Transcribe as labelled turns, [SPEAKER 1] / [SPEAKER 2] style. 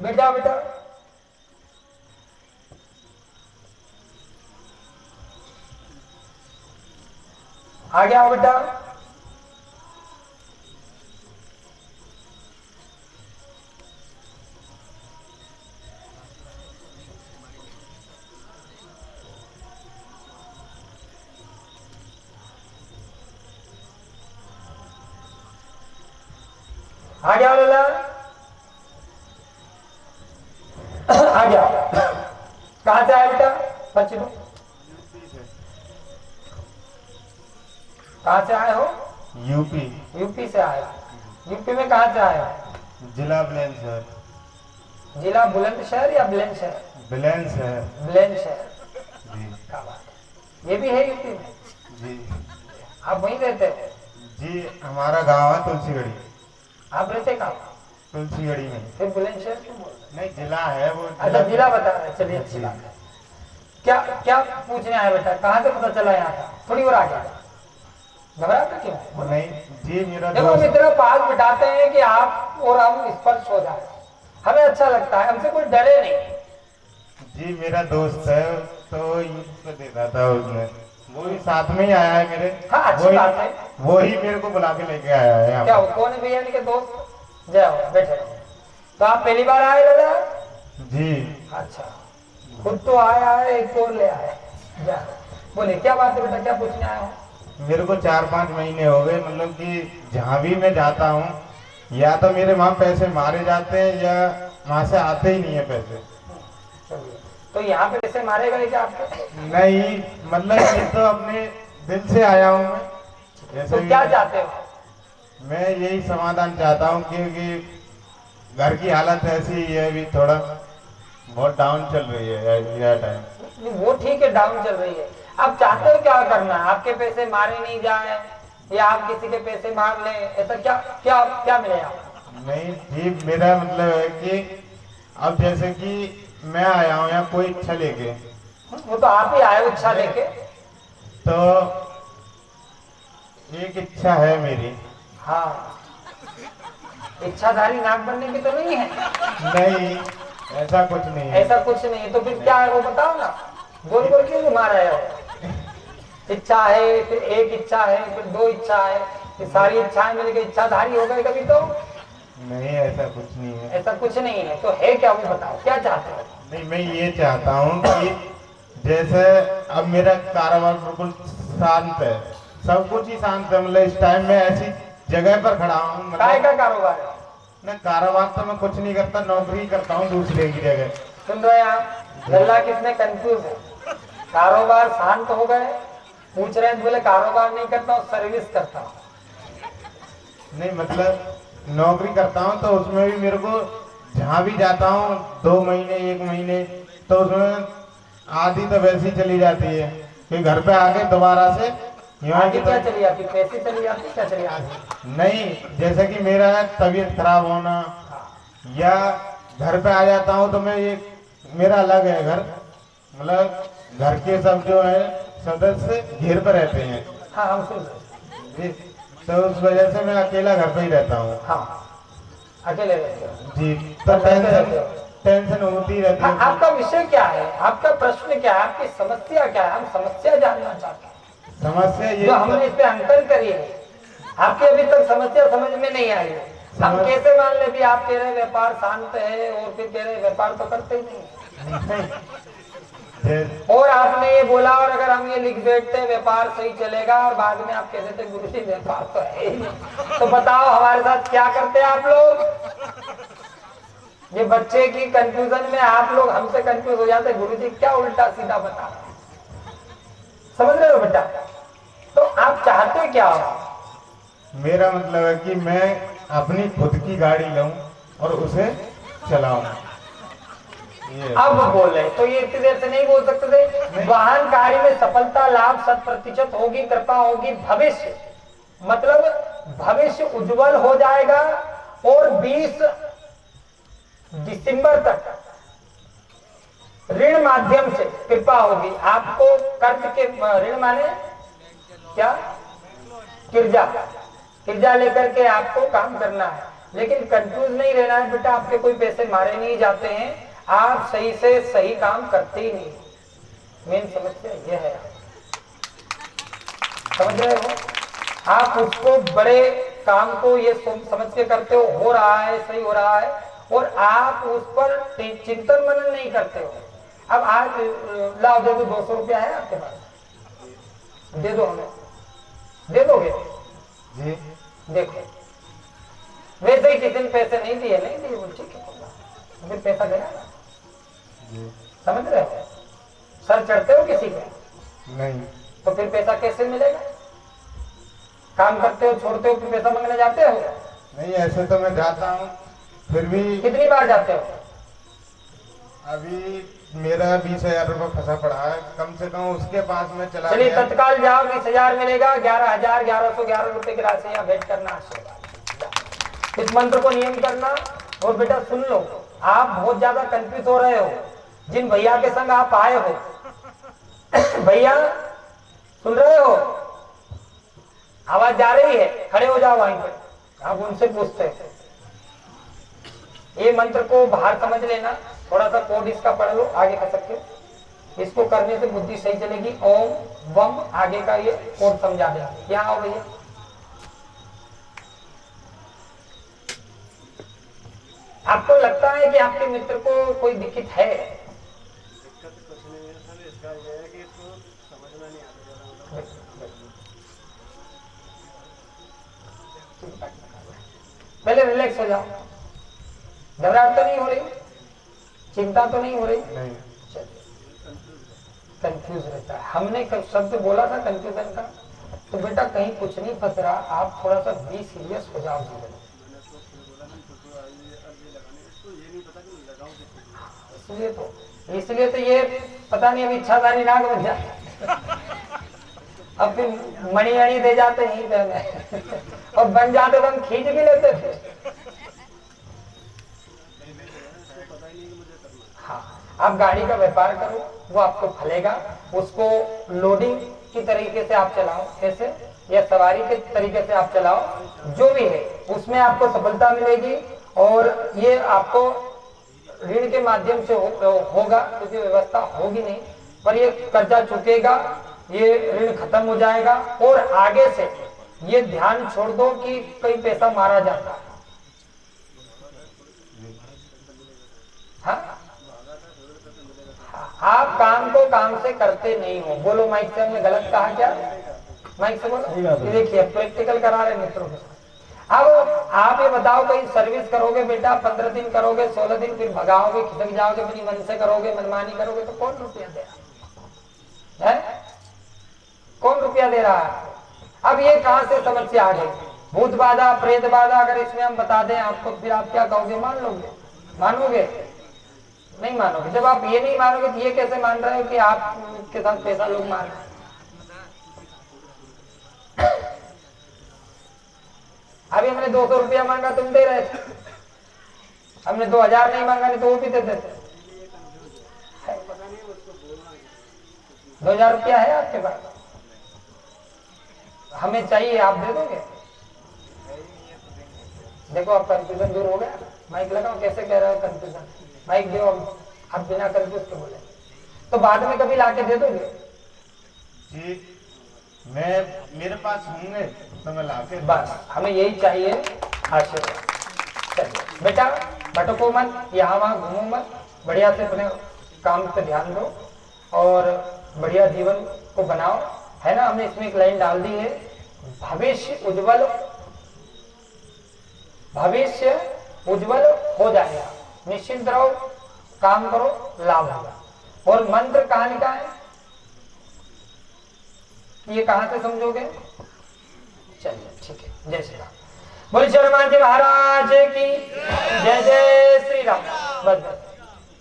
[SPEAKER 1] बैठ जाओ बेटा। आगे आओ बेटा। आगे आओ लला। आगे आओ। कहां से आए बेटा बच्चे? कहां से आए हो?
[SPEAKER 2] यूपी।
[SPEAKER 1] यूपी से आए हो। यूपी में कहां से आए हो?
[SPEAKER 2] जिला बुलंदशहर।
[SPEAKER 1] जिला बुलंदशहर या बुलंदशहर?
[SPEAKER 2] बुलंदशहर।
[SPEAKER 1] बुलंदशहर।
[SPEAKER 2] जी।
[SPEAKER 1] क्या बात है। ये भी है यूपी में?
[SPEAKER 2] जी।
[SPEAKER 1] आप वहीं रहते हो?
[SPEAKER 2] जी हमारा गांव है तुलसीगढ़ी।
[SPEAKER 1] आप रहते कहाँ?
[SPEAKER 2] तुलसीगढ़ी में।
[SPEAKER 1] फिर बुलंदशहर क्यों बोल रहे?
[SPEAKER 2] नहीं जिला है वो।
[SPEAKER 1] अच्छा जिला बता रहे हैं, चलिए अच्छी बात है। क्या क्या पूछने आए बेटा? कहाँ से पता चला यहाँ का? थोड़ी और आगे घबराते क्यों?
[SPEAKER 2] नहीं जी मेरा
[SPEAKER 1] देखो
[SPEAKER 2] दोस्त।
[SPEAKER 1] मित्र पास बिठाते हैं कि आप और हम स्पर्श हो जाए, हमें अच्छा लगता है, हमसे कोई डरे नहीं।
[SPEAKER 2] जी मेरा दोस्त है तो यूथ पे देखा था उसने, वो भी साथ में ही आया है मेरे।
[SPEAKER 1] हाँ अच्छी बात है।
[SPEAKER 2] वो ही मेरे को बुला के लेके आया है यहाँ
[SPEAKER 1] क्या
[SPEAKER 2] पे।
[SPEAKER 1] हो? कौन है भैया के दोस्त? जय हो, बैठे रहो। तो आप पहली बार आए दादा?
[SPEAKER 2] जी।
[SPEAKER 1] अच्छा, खुद तो आया है, एक और ले आए। बोले क्या बात है बेटा, क्या पूछने आए हो?
[SPEAKER 2] मेरे को 4-5 महीने हो गए, मतलब कि जहाँ भी मैं जाता हूँ या तो मेरे वहाँ पैसे मारे जाते हैं या वहाँ से आते ही नहीं है पैसे।
[SPEAKER 1] तो यहाँ पे पैसे मारे गए क्या आपके?
[SPEAKER 2] नहीं मतलब ये तो अपने दिल से आया हूँ मैं। जैसे
[SPEAKER 1] तो क्या चाहते हो?
[SPEAKER 2] मैं यही समाधान चाहता हूँ क्योंकि घर की हालत ऐसी ही है, अभी थोड़ा बहुत डाउन चल रही है यह टाइम।
[SPEAKER 1] वो ठीक है, डाउन चल रही है। आप चाहते हो क्या करना? आपके पैसे मारे नहीं जाए या आप किसी के पैसे मार ले, ऐसा क्या क्या क्या मिलेगा?
[SPEAKER 2] नहीं जी मेरा मतलब है कि अब जैसे कि मैं आया हूँ यहाँ कोई इच्छा लेके।
[SPEAKER 1] वो तो आप ही आए इच्छा लेके।
[SPEAKER 2] तो एक इच्छा है मेरी।
[SPEAKER 1] हाँ, इच्छाधारी नाग बनने की तो नहीं है?
[SPEAKER 2] नहीं ऐसा कुछ नहीं है।
[SPEAKER 1] ऐसा कुछ नहीं है तो फिर क्या है वो बताओ ना। गोल गोल क्यों घुमा रहे हो? इच्छा है, फिर एक इच्छा है, फिर दो इच्छा है, फिर सारी इच्छाएं मिलकर इच्छाधारी हो गए कभी तो?
[SPEAKER 2] नहीं ऐसा कुछ नहीं है।
[SPEAKER 1] ऐसा कुछ नहीं है तो है क्या वो बताओ, क्या चाहते हो?
[SPEAKER 2] नहीं मैं ये चाहता हूँ कि जैसे अब मेरा कारोबार बिल्कुल शांत है, सब कुछ ही शांत है, मतलब इस टाइम में ऐसी जगह पर खड़ा हूँ।
[SPEAKER 1] काय का कारोबार है?
[SPEAKER 2] मैं कारोबार तो मैं कुछ नहीं करता, नौकरी करता हूँ दूसरे की जगह।
[SPEAKER 1] सुन रहे हैं आप? लल्ला कितने कंफ्यूज है। कारोबार शांत हो गए, पूछ रहे हैं, बोले कारोबार नहीं करता हूँ, सर्विस करता हूँ।
[SPEAKER 2] नहीं मतलब नौकरी करता हूँ तो उसमें भी मेरे को जहाँ भी जाता हूँ 2 महीने 1 महीने तो उसमें आधी तो वैसी चली जाती है, फिर घर पे आके दोबारा से
[SPEAKER 1] आगे क्या चली जाती? पैसे चली जाती, क्या चली जाती?
[SPEAKER 2] नहीं जैसे कि मेरा तबीयत खराब होना या घर पे आ जाता हूँ तो मैं एक मेरा अलग है घर, मतलब घर के सब जो है सदस्य घेर पर रहते हैं।
[SPEAKER 1] हाँ हम सुन रहे हैं।
[SPEAKER 2] तो उस वजह से मैं अकेला घर पे ही रहता हूँ।
[SPEAKER 1] हाँ अकेले रहते हो?
[SPEAKER 2] जी तो टेंशन होती रहती है।
[SPEAKER 1] आपका विषय क्या है? आपका प्रश्न क्या है? आपकी समस्या क्या है? हम समस्या जानना चाहते हैं।
[SPEAKER 2] समस्या ये
[SPEAKER 1] जो हमने इस पे अंकन करी है, आपके अभी तक समस्या समझ में नहीं आई है। हम कैसे मान ले भी आप कह रहे व्यापार शांत है और फिर कह रहे व्यापार तो करते ही नहीं। और आपने ये बोला और अगर हम ये लिख बैठते व्यापार सही चलेगा और बाद में आप कहते थे गुरु जी व्यापार तो है ही नहीं, तो बताओ हमारे साथ क्या करते आप लोग? ये बच्चे की कंफ्यूजन में आप लोग हमसे कंफ्यूज हो जाते, गुरु जी क्या उल्टा सीधा बता रहे, समझ रहे हो बेटा? तो आप चाहते क्या हो?
[SPEAKER 2] मेरा मतलब है कि मैं अपनी खुद की गाड़ी लूं और उसे चलाऊं।
[SPEAKER 1] अब बोले तो ये इतनी देर से नहीं बोल सकते थे। वाहन कार्य में सफलता लाभ 100% होगी, कृपा होगी, भविष्य मतलब भविष्य उज्जवल हो जाएगा और 20 दिसंबर तक ऋण माध्यम से कृपा होगी। आपको कर्ज के ऋण माने क्या? किर्जा, किर्जा लेकर के आपको काम करना है लेकिन कंफ्यूज नहीं रहना है बेटा, आपके कोई पैसे मारे नहीं जाते हैं, आप सही से सही काम करते ही नहीं। मेन समस्या यह है, समझ रहे हो? आप उसको बड़े काम को ये समझ के करते हो रहा है, सही हो रहा है, और आप उस पर चिंतन मनन नहीं करते हो। अब आज लाओ दे दो, 200 रुपया है आपके पास, दे दो हमें, दे दोगे
[SPEAKER 2] जी?
[SPEAKER 1] देखो वैसे ही किसी ने पैसे नहीं दिए, नहीं दिए, बोल ठीक है, फिर पैसा गया ना। समझ रहे हो? सर चढ़ते हो किसी का?
[SPEAKER 2] नहीं।
[SPEAKER 1] तो फिर पैसा कैसे मिलेगा? काम करते हो, छोड़ते हो, फिर पैसा मांगने जाते हो?
[SPEAKER 2] नहीं, ऐसे तो मैं जाता हूँ, फिर भी।
[SPEAKER 1] कितनी बार जाते हो?
[SPEAKER 2] अभी मेरा 20,000 रुपये फंसा पड़ा है, कम से कम उसके पास में चला
[SPEAKER 1] चलिए
[SPEAKER 2] गया।
[SPEAKER 1] तत्काल जाओ, 20,000 मिलेगा, 11,000 1111 रुपए की राशि यहाँ भेंट करना आशीर्वाद। इस मंत्र को नियम करना। और बेटा सुन लो, आप बहुत ज्यादा कंफ्यूज हो रहे हो। जिन भैया के संग आप आए हो, भैया सुन रहे हो? आवाज जा रही है? खड़े हो जाओ वहीं पे, आप उनसे पूछते हैं। ये मंत्र को बाहर समझ लेना, थोड़ा सा कोड इसका पढ़ लो, आगे कर सकते हो। इसको करने से बुद्धि सही चलेगी। ओम वम आगे का ये कोड समझा देगा। यहाँ आओ भैया। आपको लगता है कि आपके मित्र को कोई दिक्कत है?
[SPEAKER 3] दिक्कत कुछ नहीं है सर, इसका ये है कि इसको समझ में नहीं आता।
[SPEAKER 1] पहले रिलैक्स हो जाओ, घबराहट तो नहीं हो रही, चिंता तो नहीं हो रही?
[SPEAKER 2] नहीं।
[SPEAKER 1] कंफ्यूज रहता है। हमने शब्द बोला था कंफ्यूजन का, तो बेटा कहीं कुछ नहीं फंस रहा, आप थोड़ा सा बी सीरियस हो जाओ जीवन। इसलिए तो ये पता नहीं, अभी इच्छाधारी नाग बन जाते, अब फिर मणि अणी दे जाते ही और बन जाते तो हम खींच भी लेते थे। हाँ, आप गाड़ी का व्यापार करो, वो आपको फलेगा। उसको लोडिंग की तरीके से आप चलाओ, कैसे, या सवारी के तरीके से आप चलाओ, जो भी है उसमें आपको सफलता मिलेगी। और ये आपको ऋण के माध्यम से होगा, क्योंकि व्यवस्था होगी नहीं, पर ये कर्जा चुकेगा, ये ऋण खत्म हो जाएगा। और आगे से ये ध्यान छोड़ दो कि कई पैसा मारा जाता है। हाँ? आप काम को काम से करते नहीं हो। बोलो माइक से, हमने गलत कहा क्या? माइक से बोलो। देखिए प्रैक्टिकल करा रहे मित्रों के साथ। अब आप ये बताओ, कहीं सर्विस करोगे बेटा, 15 दिन करोगे, 16 दिन, फिर भगाओगे, खिसक जाओगे, अपनी मन से करोगे, मनमानी करोगे, तो कौन रुपया दे रहा है? कौन रुपया दे रहा है? अब ये कहां से समस्या आ गई? भूत बाधा, प्रेत बाधा, अगर इसमें हम बता दें आपको, फिर आप क्या कहोगे? मान लोगे? मानोगे? नहीं मानोगे। जब आप ये नहीं मानोगे तो ये कैसे मान रहे हो कि आपके साथ पैसा लोग मार रहे हैं? अभी हमने 200 रुपया मांगा, तुम दे रहे थे। हमने 2000 नहीं मांगा, नहीं तो वो भी देते थे। 2000 रुपया है आपके पास? हमें चाहिए, आप दे दोगे? देखो अब कंफ्यूजन दूर हो गया। माइक लगाओ, कैसे कह रहे हो कंफ्यूजन? माइक दो, आप बिना कंफ्यूज के बोले। तो बाद में कभी लाके दे दोगे?
[SPEAKER 2] जी, मैं मेरे पास होंगे तो मैं लाके।
[SPEAKER 1] बस हमें यही चाहिए, आशीर्वाद। चलिए बेटा, भटको मत, यहाँ वहाँ घूमो मत, बढ़िया से अपने काम पे ध्यान दो और बढ़िया जीवन को बनाओ, है ना? हमने इसमें एक लाइन डाल दी है, भविष्य उज्जवल, भविष्य उज्जवल हो जाएगा। निश्चिंत रहो, काम करो, लाभ होगा। और मंत्र कहाँ लिखा है, ये कहां से समझोगे? चलिए ठीक है। जय श्री राम। बोलिए हनुमान जी महाराज की जय। जय श्री राम। बस बस।